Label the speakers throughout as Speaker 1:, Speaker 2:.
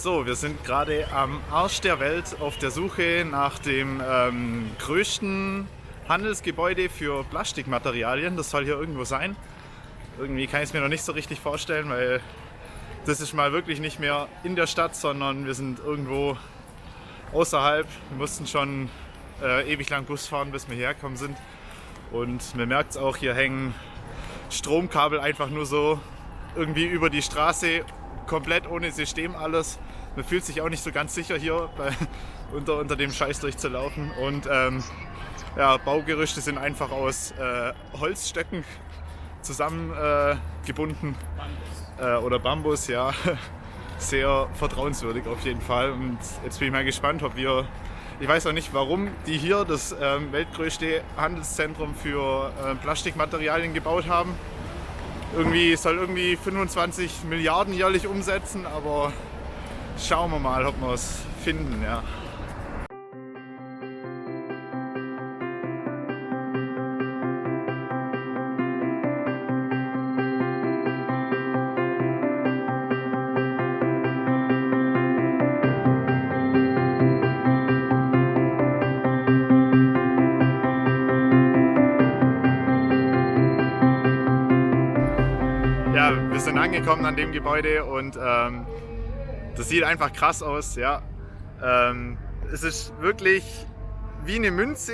Speaker 1: So, wir sind gerade am Arsch der Welt auf der Suche nach dem größten Handelsgebäude für Plastikmaterialien. Das soll hier irgendwo sein. Irgendwie kann ich es mir noch nicht so richtig vorstellen, weil das ist mal wirklich nicht mehr in der Stadt, sondern wir sind irgendwo außerhalb. Wir mussten schon ewig lang Bus fahren, bis wir hierher gekommen sind. Und man merkt es auch, hier hängen Stromkabel einfach nur so irgendwie über die Straße, komplett ohne System alles. Man fühlt sich auch nicht so ganz sicher hier unter dem Scheiß durchzulaufen. Und Baugerüste sind einfach aus Holzstöcken zusammengebunden oder Bambus, ja. Sehr vertrauenswürdig auf jeden Fall. Und jetzt bin ich mal gespannt, ich weiß auch nicht, warum die hier das weltgrößte Handelszentrum für Plastikmaterialien gebaut haben. Soll 25 Milliarden jährlich umsetzen, aber schauen wir mal, ob wir es finden. Ja. Ja, wir sind angekommen an dem Gebäude und das sieht einfach krass aus. Ja. Es ist wirklich wie eine Münze,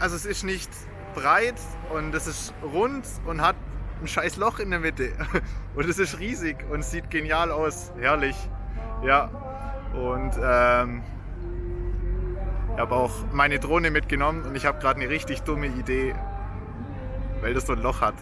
Speaker 1: also es ist nicht breit und es ist rund und hat ein scheiß Loch in der Mitte und es ist riesig und es sieht genial aus, herrlich. Ja. Und ich habe auch meine Drohne mitgenommen und ich habe gerade eine richtig dumme Idee, weil das so ein Loch hat.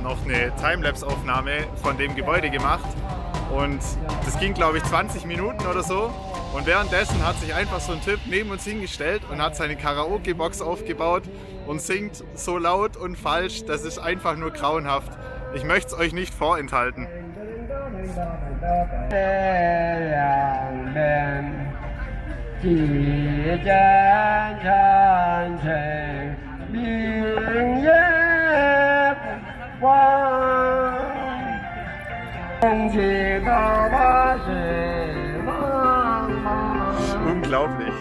Speaker 1: Noch eine Timelapse-Aufnahme von dem Gebäude gemacht und das ging, glaube ich, 20 Minuten oder so und währenddessen hat sich einfach so ein Typ neben uns hingestellt und hat seine Karaoke-Box aufgebaut und singt so laut und falsch, das ist einfach nur grauenhaft. Ich möchte es euch nicht vorenthalten. Unglaublich.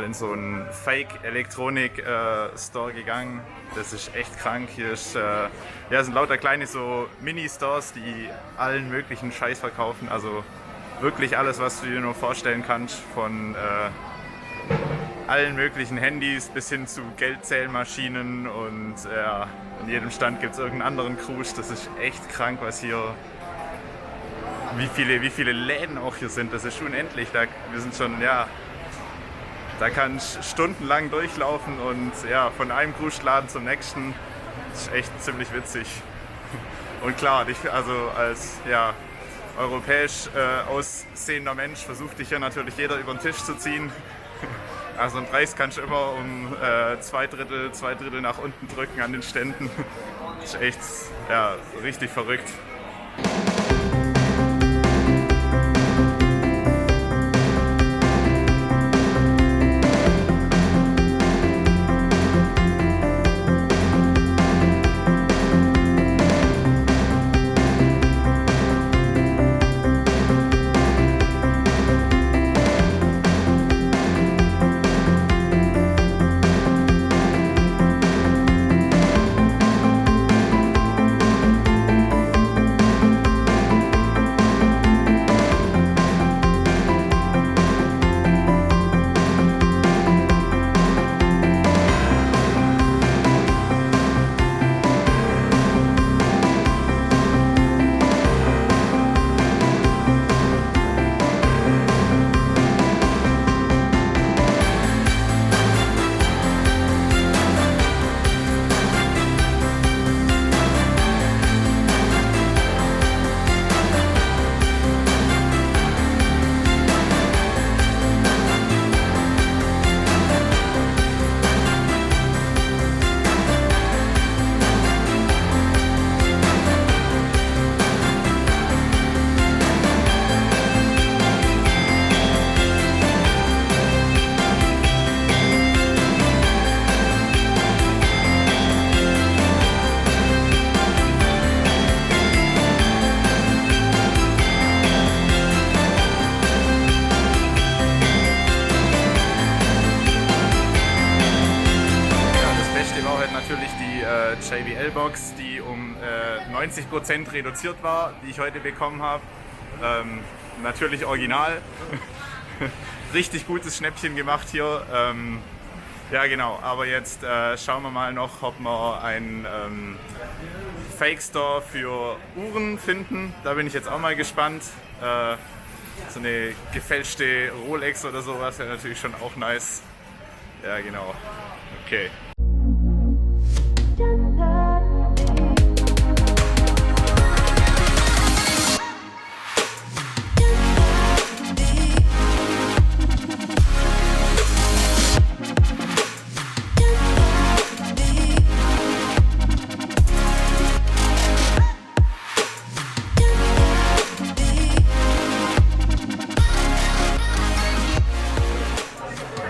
Speaker 1: in so einen Fake-Elektronik-Store gegangen. Das ist echt krank. Hier sind lauter kleine so Mini-Stores, die allen möglichen Scheiß verkaufen. Also wirklich alles, was du dir nur vorstellen kannst. Von allen möglichen Handys bis hin zu Geldzählmaschinen. Und in jedem Stand gibt es irgendeinen anderen Krusch. Das ist echt krank, was hier... Wie viele Läden auch hier sind. Das ist unendlich. Wir sind schon, da kann ich stundenlang durchlaufen und von einem Kruschladen zum nächsten. Das ist echt ziemlich witzig. Und klar, als europäisch aussehender Mensch versucht dich ja natürlich jeder über den Tisch zu ziehen. Also einen Preis kannst du immer um zwei Drittel nach unten drücken an den Ständen. Das ist echt richtig verrückt. Natürlich die JBL-Box, die um 90% reduziert war, die ich heute bekommen habe. Natürlich original. Richtig gutes Schnäppchen gemacht hier. Genau, aber jetzt schauen wir mal noch, ob wir einen Fake-Store für Uhren finden. Da bin ich jetzt auch mal gespannt. So eine gefälschte Rolex oder sowas wäre natürlich schon auch nice. Ja, genau. Okay.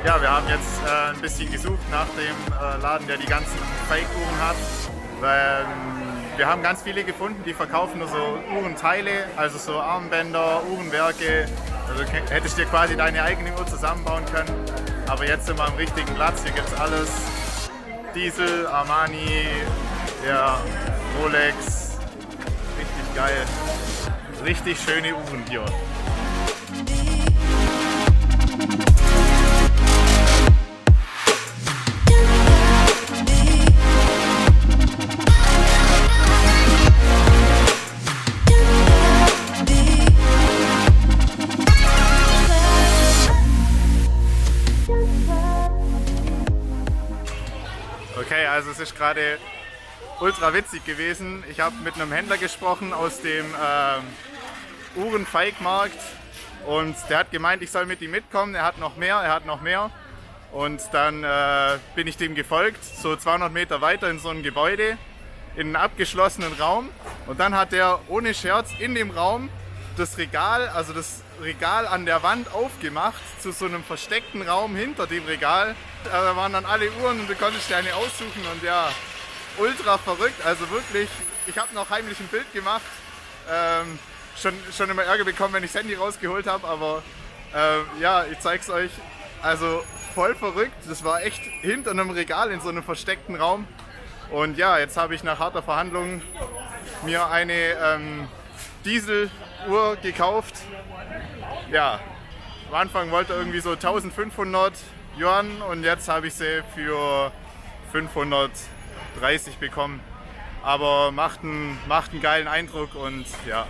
Speaker 1: Ja, wir haben jetzt ein bisschen gesucht nach dem Laden, der die ganzen Fake-Uhren hat. Wir haben ganz viele gefunden, die verkaufen nur so Uhrenteile, also so Armbänder, Uhrenwerke. Also hättest dir quasi deine eigene Uhr zusammenbauen können. Aber jetzt sind wir am richtigen Platz. Hier gibt es alles. Diesel, Armani, Rolex. Richtig geil. Richtig schöne Uhren hier. Okay, also es ist gerade ultra witzig gewesen. Ich habe mit einem Händler gesprochen aus dem Uhrenfeigmarkt und der hat gemeint, ich soll mit ihm mitkommen. Er hat noch mehr. Und dann bin ich dem gefolgt, so 200 Meter weiter in so ein Gebäude, in einen abgeschlossenen Raum. Und dann hat er ohne Scherz in dem Raum das Regal an der Wand aufgemacht, zu so einem versteckten Raum hinter dem Regal. Da waren dann alle Uhren und du konntest dir eine aussuchen und ja, ultra verrückt. Also wirklich, ich habe noch heimlich ein Bild gemacht. Schon immer Ärger bekommen, wenn ich das Handy rausgeholt habe, aber ja, ich zeig's euch. Also voll verrückt. Das war echt hinter einem Regal in so einem versteckten Raum. Und ja, jetzt habe ich nach harter Verhandlung mir eine Dieseluhr gekauft. Ja, am Anfang wollte er irgendwie so 1500 Yuan und jetzt habe ich sie für 530 bekommen. Aber macht einen geilen Eindruck und ja.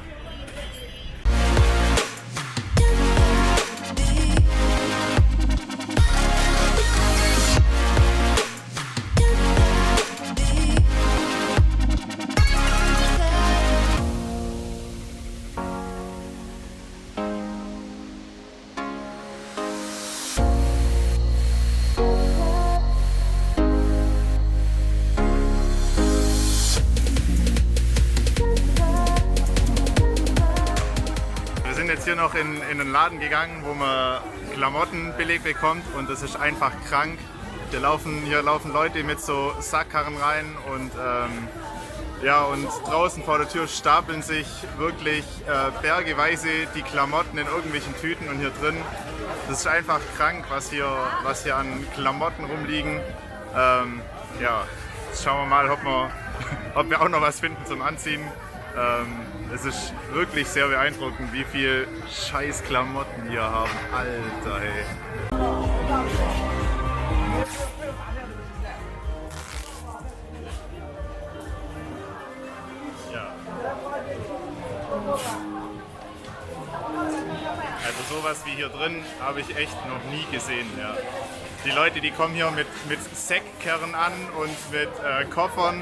Speaker 1: Wir sind jetzt hier noch in einen Laden gegangen, wo man Klamotten billig bekommt und das ist einfach krank. Hier laufen Leute mit so Sackkarren rein und ja, und draußen vor der Tür stapeln sich wirklich bergeweise die Klamotten in irgendwelchen Tüten und hier drin. Das ist einfach krank, was hier an Klamotten rumliegen. Ja, jetzt schauen wir mal, ob wir auch noch was finden zum Anziehen. Es ist wirklich sehr beeindruckend, wie viel scheiß Klamotten wir haben. Alter, ey. Ja. Also sowas wie hier drin habe ich echt noch nie gesehen. Ja. Die Leute, die kommen hier mit Säckkarren an und mit Koffern.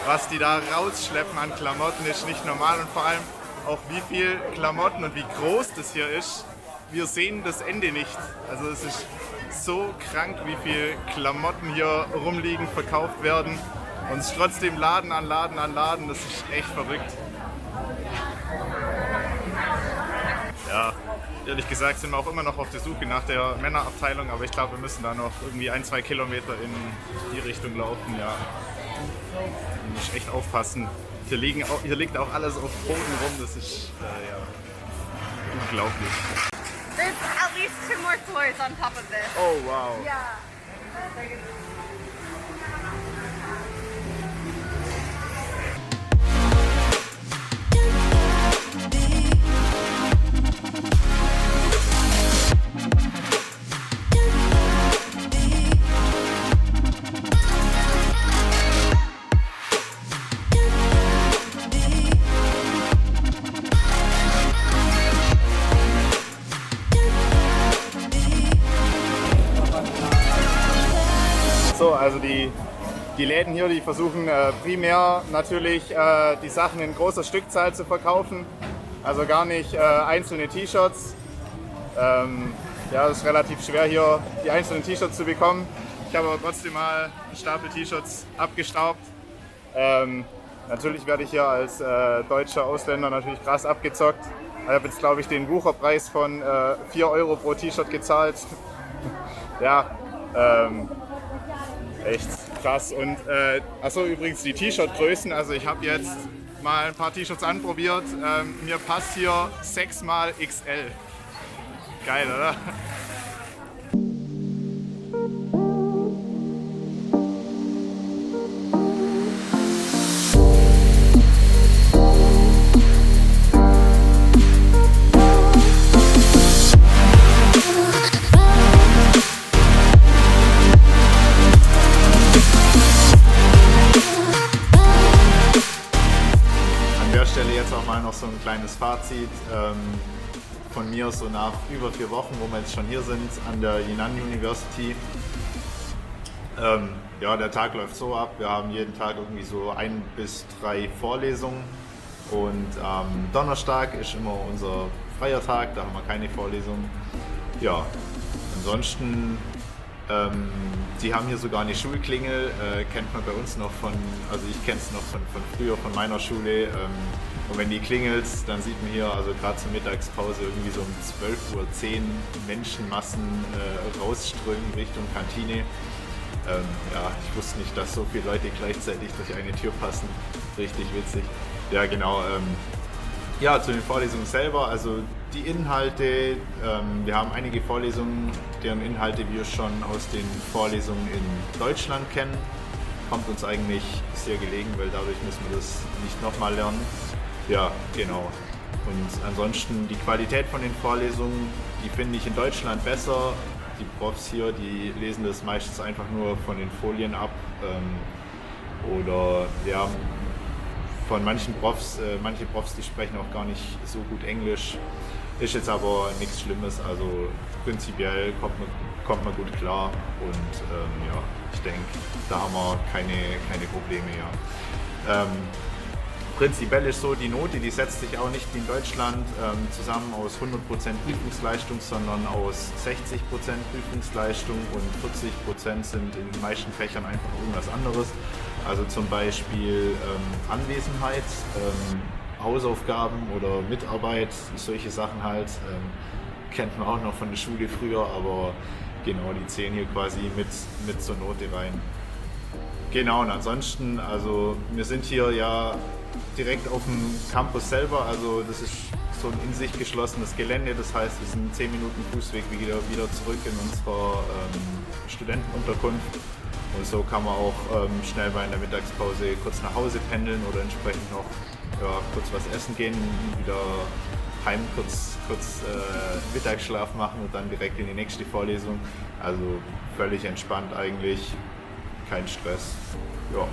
Speaker 1: Was die da rausschleppen an Klamotten ist nicht normal und vor allem auch wie viel Klamotten und wie groß das hier ist. Wir sehen das Ende nicht. Also es ist so krank, wie viel Klamotten hier rumliegen, verkauft werden und es ist trotzdem Laden an Laden an Laden. Das ist echt verrückt. Ja. Ehrlich gesagt sind wir auch immer noch auf der Suche nach der Männerabteilung, aber ich glaube, wir müssen da noch irgendwie 1-2 Kilometer in die Richtung laufen. Ja. Man muss echt aufpassen. Hier liegt auch alles auf dem Boden rum, das ist ja, unglaublich.
Speaker 2: There's at least 2 more floors on top of this.
Speaker 1: Oh wow.
Speaker 2: Yeah.
Speaker 1: So, also die Läden hier, die versuchen primär natürlich die Sachen in großer Stückzahl zu verkaufen, also gar nicht einzelne T-Shirts. Ja, es ist relativ schwer hier die einzelnen T-Shirts zu bekommen. Ich habe aber trotzdem mal einen Stapel T-Shirts abgestaubt. Natürlich werde ich hier als deutscher Ausländer natürlich krass abgezockt. Ich habe jetzt, glaube ich, den Wucherpreis von 4 Euro pro T-Shirt gezahlt. Ja, echt krass. Und achso, übrigens die T-Shirt-Größen. Also ich habe jetzt mal ein paar T-Shirts anprobiert. Mir passt hier 6×XL. Geil, oder? Jetzt auch mal noch so ein kleines Fazit von mir, so nach über 4 Wochen, wo wir jetzt schon hier sind an der Yinan University. Ja, der Tag läuft so ab, wir haben jeden Tag irgendwie so 1 bis 3 Vorlesungen und am Donnerstag ist immer unser freier Tag, da haben wir keine Vorlesungen. Ja, ansonsten, sie haben hier sogar eine Schulklingel, kennt man bei uns noch also ich kenne es noch von früher, von meiner Schule. Und wenn die klingelt, dann sieht man hier, also gerade zur Mittagspause, irgendwie so um 12:10 Uhr Menschenmassen rausströmen Richtung Kantine. Ja, ich wusste nicht, dass so viele Leute gleichzeitig durch eine Tür passen. Richtig witzig. Ja, genau. Ja, zu den Vorlesungen selber, also die Inhalte, wir haben einige Vorlesungen, deren Inhalte wir schon aus den Vorlesungen in Deutschland kennen. Kommt uns eigentlich sehr gelegen, weil dadurch müssen wir das nicht nochmal lernen. Ja, genau. Und ansonsten die Qualität von den Vorlesungen, die finde ich in Deutschland besser. Die Profs hier, die lesen das meistens einfach nur von den Folien ab. Oder ja, von manche Profs, die sprechen auch gar nicht so gut Englisch. Ist jetzt aber nichts Schlimmes, also prinzipiell kommt man gut klar und ja, ich denke, da haben wir keine Probleme. Ja. Prinzipiell ist so, die Note, die setzt sich auch nicht wie in Deutschland zusammen aus 100% Prüfungsleistung, sondern aus 60% Prüfungsleistung und 40% sind in den meisten Fächern einfach irgendwas anderes. Also zum Beispiel Anwesenheit, Hausaufgaben oder Mitarbeit, solche Sachen halt, kennt man auch noch von der Schule früher, aber genau, die zählen hier quasi mit zur Note rein. Genau, und ansonsten, also wir sind hier ja direkt auf dem Campus selber, also das ist so ein in sich geschlossenes Gelände, das heißt, wir sind 10 Minuten Fußweg wieder zurück in unserer Studentenunterkunft. Und so kann man auch schnell mal in der Mittagspause kurz nach Hause pendeln oder entsprechend noch kurz was essen gehen, wieder heim kurz Mittagsschlaf machen und dann direkt in die nächste Vorlesung. Also völlig entspannt eigentlich, kein Stress. Ja.